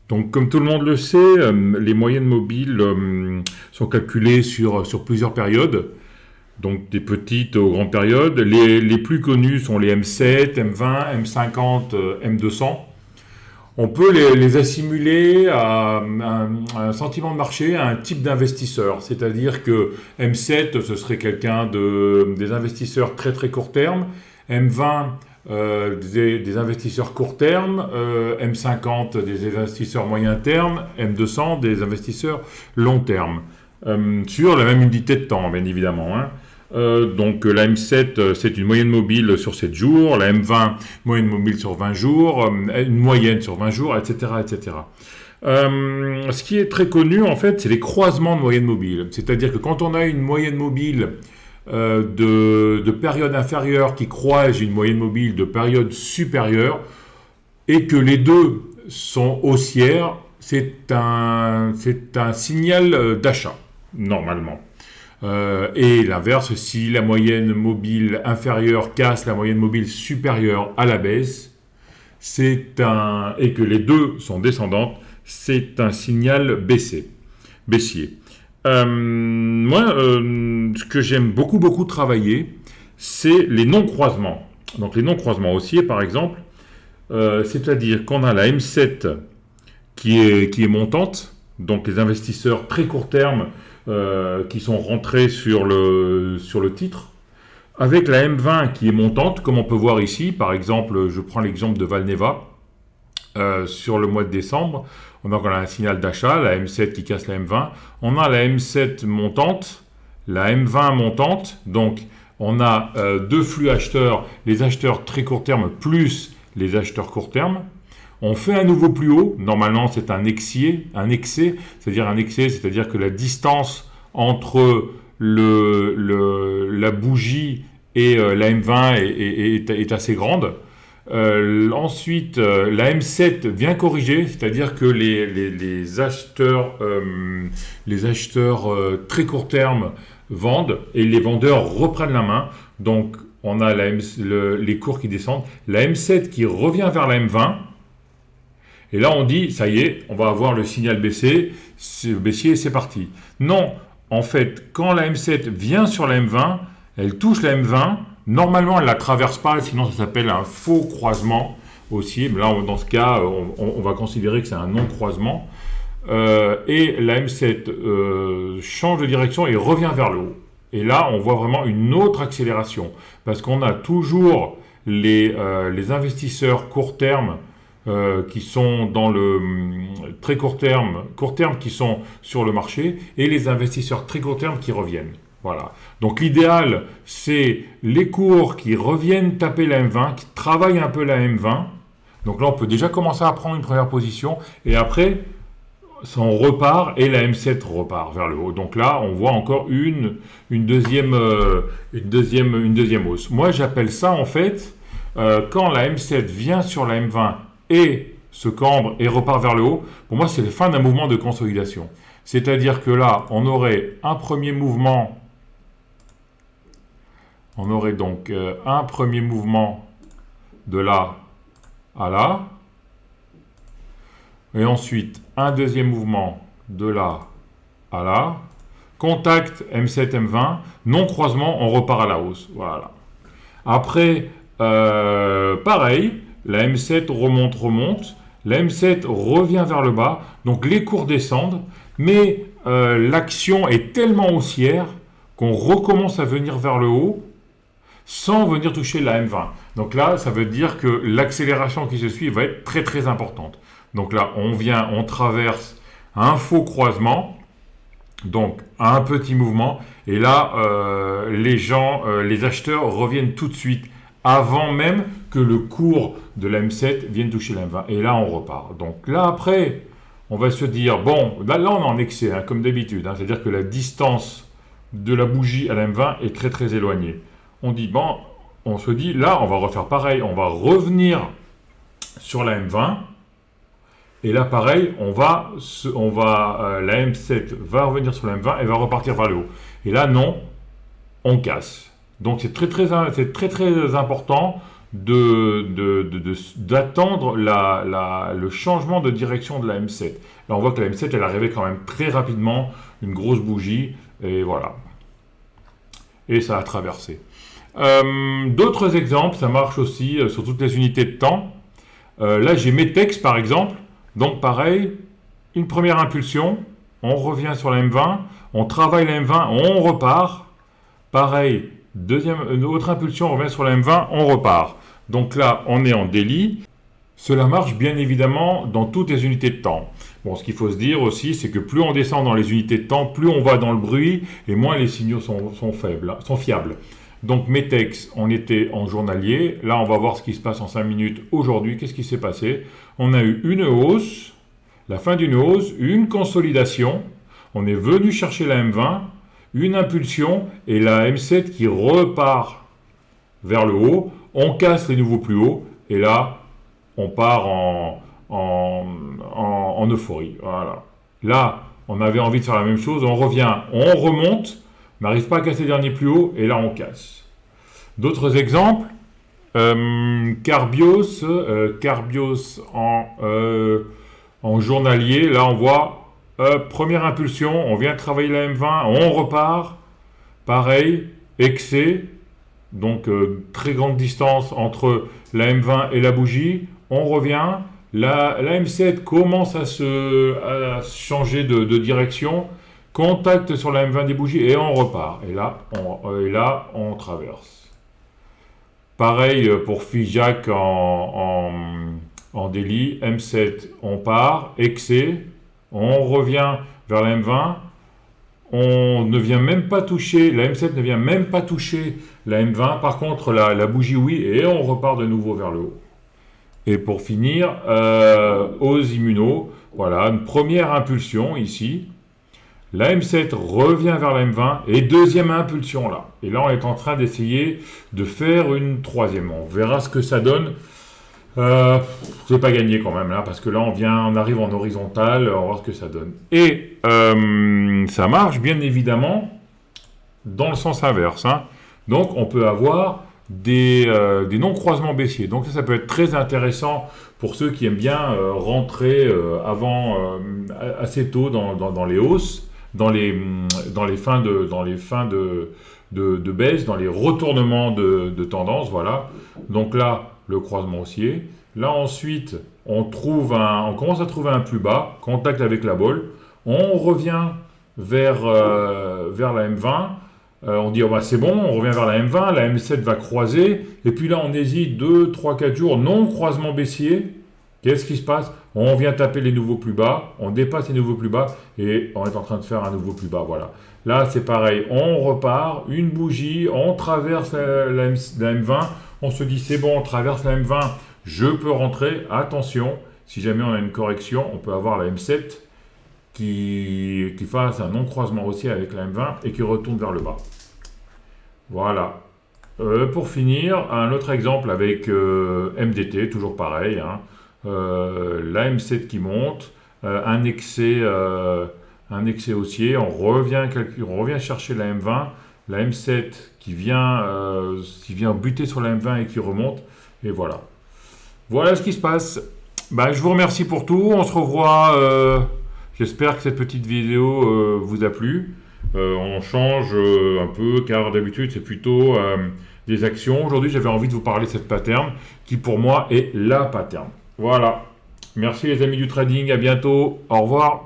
Donc, comme tout le monde le sait, les moyennes mobiles sont calculées sur plusieurs périodes, donc des petites aux grandes périodes. Les plus connues sont les M7, M20, M50, M200. On peut les assimiler à un sentiment de marché, à un type d'investisseur. C'est-à-dire que M7, ce serait des investisseurs très très court terme. M20, des investisseurs court terme. M50, des investisseurs moyen terme. M200, des investisseurs long terme. Sur la même unité de temps, bien évidemment, hein. Donc la M7, c'est une moyenne mobile sur 7 jours, la M20, moyenne mobile sur 20 jours, une moyenne sur 20 jours, etc. etc. Ce qui est très connu, en fait, c'est les croisements de moyenne mobile. C'est-à-dire que quand on a une moyenne mobile de période inférieure qui croise une moyenne mobile de période supérieure, et que les deux sont haussières, c'est un signal d'achat, normalement. Et l'inverse, si la moyenne mobile inférieure casse la moyenne mobile supérieure à la baisse, et que les deux sont descendantes, c'est un signal baissier. Ce que j'aime beaucoup travailler, c'est les non-croisements. Donc les non-croisements haussiers, par exemple, c'est-à-dire qu'on a la M7 qui est montante, donc les investisseurs très court terme qui sont rentrés sur le titre, avec la M20 qui est montante, comme on peut voir ici. Par exemple, je prends l'exemple de Valneva, sur le mois de décembre. Donc on a un signal d'achat, la M7 qui casse la M20. On a la M7 montante, la M20 montante. Donc on a deux flux acheteurs, les acheteurs très court terme plus les acheteurs court terme. On fait un nouveau plus haut. Normalement, c'est un excès, c'est-à-dire que la distance entre la bougie et la M20 est assez grande. Ensuite, la M7 vient corriger, c'est-à-dire que les acheteurs très court terme vendent et les vendeurs reprennent la main. Donc, on a les cours qui descendent. La M7 qui revient vers la M20. Et là, on dit, ça y est, on va avoir le signal baissier, c'est parti. Non, en fait, quand la M7 vient sur la M20, elle touche la M20. Normalement, elle ne la traverse pas, sinon ça s'appelle un faux croisement haussier. Mais là, dans ce cas, on va considérer que c'est un non-croisement. Et la M7 change de direction et revient vers le haut. Et là, on voit vraiment une autre accélération. Parce qu'on a toujours les investisseurs court terme qui sont dans le très court terme qui sont sur le marché, et les investisseurs très court terme qui reviennent. Voilà. Donc l'idéal, c'est les cours qui reviennent taper la M20, qui travaillent un peu la M20. Donc là, on peut déjà commencer à prendre une première position, et après, on repart, et la M7 repart vers le haut. Donc là, on voit encore une deuxième hausse. Moi, j'appelle ça, en fait, quand la M7 vient sur la M20 et se cambre et repart vers le haut, pour moi, c'est la fin d'un mouvement de consolidation. C'est-à-dire que là, on aurait un premier mouvement, un premier mouvement de là à là, et ensuite un deuxième mouvement de là à là, contact M7, M20, non-croisement, on repart à la hausse. Voilà. Après, pareil, la M7 remonte, la M7 revient vers le bas, donc les cours descendent, mais l'action est tellement haussière qu'on recommence à venir vers le haut sans venir toucher la M20. Donc là, ça veut dire que l'accélération qui se suit va être très très importante. Donc là, on traverse un faux croisement, donc un petit mouvement, et là, les acheteurs reviennent tout de suite, avant même que le cours de la M7 vienne toucher la M20. Et là, on repart. Donc là, après, on va se dire, bon, là on est en excès, hein, comme d'habitude. Hein, c'est-à-dire que la distance de la bougie à la M20 est très très éloignée. On se dit, là, on va refaire pareil. On va revenir sur la M20. Et là, pareil, la M7 va revenir sur la M20 et va repartir vers le haut. Et là, non, on casse. Donc c'est très très important d'attendre le changement de direction de la M7. Là, on voit que la M7, elle arrivait quand même très rapidement, une grosse bougie, et voilà. Et ça a traversé. D'autres exemples, ça marche aussi sur toutes les unités de temps. Là, j'ai Metex, par exemple. Donc, pareil, une première impulsion, on revient sur la M20, on travaille la M20, on repart. Pareil, une autre impulsion, on revient sur la M20, on repart. Donc là, on est en daily. Cela marche bien évidemment dans toutes les unités de temps. Bon, ce qu'il faut se dire aussi, c'est que plus on descend dans les unités de temps, plus on va dans le bruit, et moins les signaux sont faibles, sont fiables. Donc Metex, on était en journalier. Là, on va voir ce qui se passe en 5 minutes aujourd'hui. Qu'est-ce qui s'est passé? On a eu une hausse, la fin d'une hausse, une consolidation. On est venu chercher la M20, une impulsion, et la M7 qui repart vers le haut. On casse les nouveaux plus hauts, et là, on part en euphorie. Voilà. Là, on avait envie de faire la même chose, on revient, on remonte, on n'arrive pas à casser les derniers plus hauts, et là, on casse. D'autres exemples, Carbios en journalier, là, on voit, première impulsion, on vient travailler la M20, on repart, pareil, excès, donc très grande distance entre la M20 et la bougie, on revient, la M7 commence à changer de direction, contact sur la M20 des bougies et on repart. Et là, on traverse. Pareil pour Figeac en daily, M7, on part, excès, on revient vers la M20, on ne vient même pas toucher, la M7 ne vient même pas toucher la M20, par contre la bougie oui, et on repart de nouveau vers le haut. Et pour finir, aux immunos, voilà, une première impulsion ici, la M7 revient vers la M20, et deuxième impulsion là. Et là on est en train d'essayer de faire une troisième, on verra ce que ça donne. C'est pas gagné quand même là, parce que là on arrive en horizontal, on va voir ce que ça donne. Et ça marche bien évidemment dans le sens inverse. Hein. Donc on peut avoir des non-croisements baissiers. Donc ça peut être très intéressant pour ceux qui aiment bien rentrer assez tôt dans les hausses, dans les fins de baisse, dans les retournements de tendance. Voilà. Donc là, le croisement haussier. Là ensuite, on commence à trouver un plus bas, contact avec la bolle. On revient vers la M20. On dit, oh bah c'est bon, on revient vers la M20, la M7 va croiser. Et puis là, on hésite 2, 3, 4 jours, non croisement baissier. Qu'est-ce qui se passe? On vient taper les nouveaux plus bas, on dépasse les nouveaux plus bas et on est en train de faire un nouveau plus bas. Voilà. Là, c'est pareil, on repart, une bougie, on traverse la M20, on se dit c'est bon, on traverse la M20, je peux rentrer. Attention, si jamais on a une correction, on peut avoir la M7 qui fasse un non-croisement haussier avec la M20 et qui retourne vers le bas. Voilà. Pour finir, un autre exemple avec MDT, toujours pareil. Hein. La M7 qui monte, un excès haussier, on revient chercher la M20, la M7 qui vient buter sur la M20 et qui remonte, et voilà. Voilà ce qui se passe. Ben, je vous remercie pour tout, on se revoit, j'espère que cette petite vidéo vous a plu. On change un peu, car d'habitude c'est plutôt des actions. Aujourd'hui j'avais envie de vous parler de cette pattern, qui pour moi est la pattern. Voilà. Merci les amis du trading, à bientôt, au revoir.